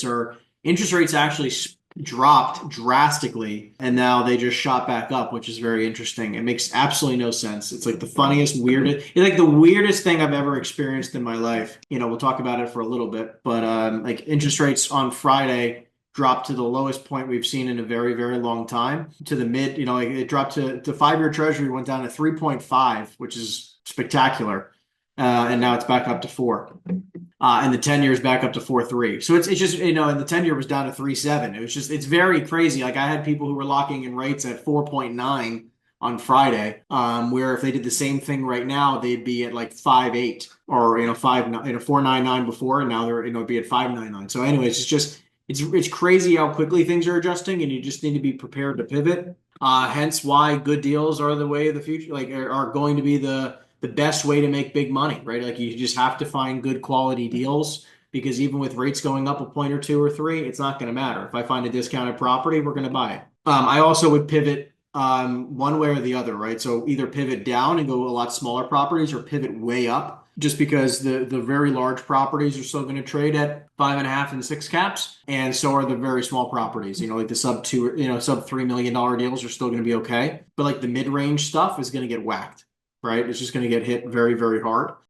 Or interest rates actually dropped drastically and now they just shot back up, which is very interesting. It makes absolutely no sense. It's like the funniest, weirdest, it's like the weirdest thing I've ever experienced in my life. We'll talk about it for a little bit, but like interest rates on Friday dropped to the lowest point we've seen in a very, very long time to the mid, like it dropped to 5-year treasury went down to 3.5, which is spectacular. And now it's back up to 4. And the 10 years back up to 4.3. So it's just, and the 10-year was down to 3.7. It's very crazy. Like I had people who were locking in rates at 4.9 on Friday, where if they did the same thing right now, they'd be at like 5.8 or, 4.99 before, and now they're, be at 5.99. So anyways, it's crazy how quickly things are adjusting, and you just need to be prepared to pivot. Hence why good deals are the way of the future, like are going to be the best way to make big money, right? Like you just have to find good quality deals, because even with rates going up a point or two or three, it's not going to matter. If I find a discounted property, we're going to buy it. I also would pivot one way or the other, right? So either pivot down and go a lot smaller properties, or pivot way up, just because the very large properties are still going to trade at 5.5 and 6 caps, and so are the very small properties. Like the sub $3 million deals are still going to be okay, but like the mid range stuff is going to get whacked, right? It's just going to get hit very, very hard.